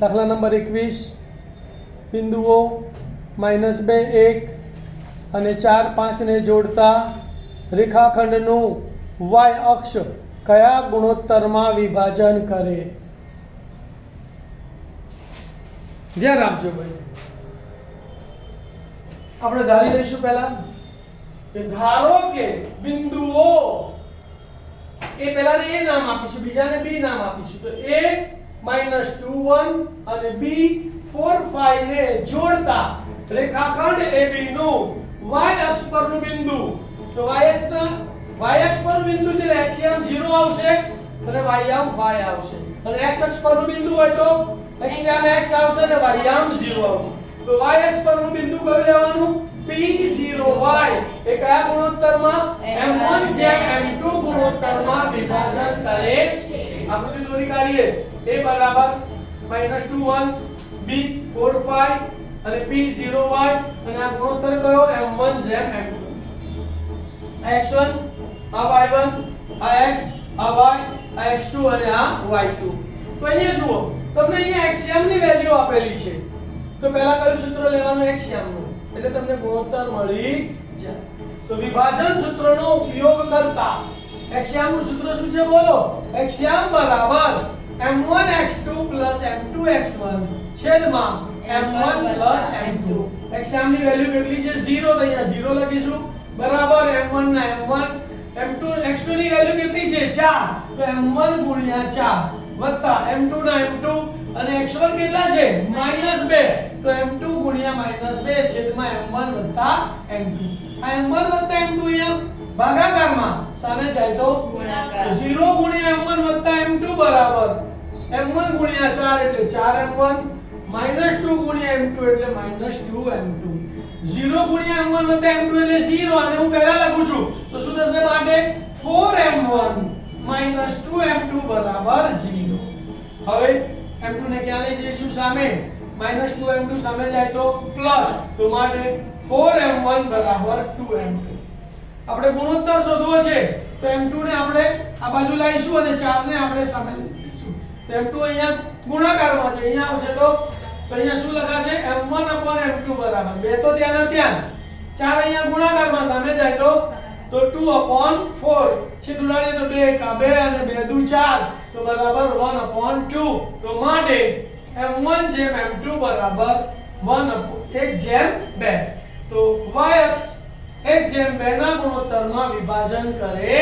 દાખલા નંબર 21 બિંદુઓ -2 1 અને 4 5 ને જોડતા રેખાખંડનું y અક્ષ કયા ગુણોત્તરમાં વિભાજન કરે? ધ્યાન આપજો ભાઈ. આપણે ધારી લઈશું પહેલા કે ધારો કે બિંદુઓ એ પહેલા એ નામ આપીશું, બીજાને બી નામ આપીશું. તો a -2 1 અને b 4 5 ને જોડતા રેખાખંડ AB નું y અક્ષ પરનું બિંદુ. તો y અક્ષ પરનું બિંદુ છે એટલે x યામ 0 આવશે અને y યામ y આવશે. અને x અક્ષ પરનું બિંદુ હોય તો x યામ x આવશે અને y યામ 0 આવશે. તો y અક્ષ પરનું બિંદુ કયું લેવાનું? P0y એ કયા ગુણોત્તરમાં? m1/m2 ગુણોત્તરમાં વિભાજન કરે છે. આકૃતિ દોરી કાઢીએ. a બરાબર -2 1 b 4 5 અને p0y અને આ ગુણોત્તર કયો? m1/m2. આ x1 આ y1 આ x આ y આ x2 અને આ y2. તો અહીંયા જુઓ, તમને અહીંયા x ની વેલ્યુ આપેલી છે. તો પહેલા કયું સૂત્ર લેવાનું? x નું. એટલે તમને ગુણોત્તર મળી જાય. તો વિભાજન સૂત્રનો ઉપયોગ કરતા x નું સૂત્ર શું છે? બોલો. x બરાબર m1x2 m2x1 છેદમાં m1 m2. x ની વેલ્યુ કેટલી છે? 0. તો અહીંયા 0 લખીશું બરાબર m1 ના m1 m2 x2 ની વેલ્યુ કેટલી છે? 4. તો m1 * 4 વત્તા m2 ના m2 અને x1 કેટલા છે? -2. તો m2 * -2 છેદમાં m1 વત્તા m2. આ m1 વત્તા m2 અહીંયા ભાગાકારમાં સામે જાય તો ગુણાકાર. 0 * m1 વત્તા m2 બરાબર m1 * 4 એટલે 4m1 -2 * m2 એટલે -2m2. 0 * m1 વત્તા m2 એટલે 0. આને હું પહેલા લખું છું તો શું થશે માટે? 4m1 -2m2 બરાબર 0. હવે m2 ને ક્યાં લઈ જઈશું? સામે. -2m2 સામે જાય તો પ્લસ. તો માટે 4m1 બરાબર 2m2. આપણે ગુણોત્તર શોધવો છે તો m2 ને આપણે આ બાજુ લાવીશું અને 4 ને આપણે સામે લઈશું. તો m2 અહીંયા ગુણાકારમાં છે, અહીંયા આવશે તો અહીંયા શું લખાશે? m1/m2 બરાબર 2 તો ત્યાં ત્યાં જ. 4 અહીંયા ગુણાકારમાં સામે જાય તો 2/4 છેદ ઉડાડીએ તો 2 * 2 અને 2 * 4 તો બરાબર 1/2. તો માટે m1/m2 બરાબર 1/1/2. તો y અક્ષ 1/2 ના ગુણોત્તરમાં વિભાજન કરે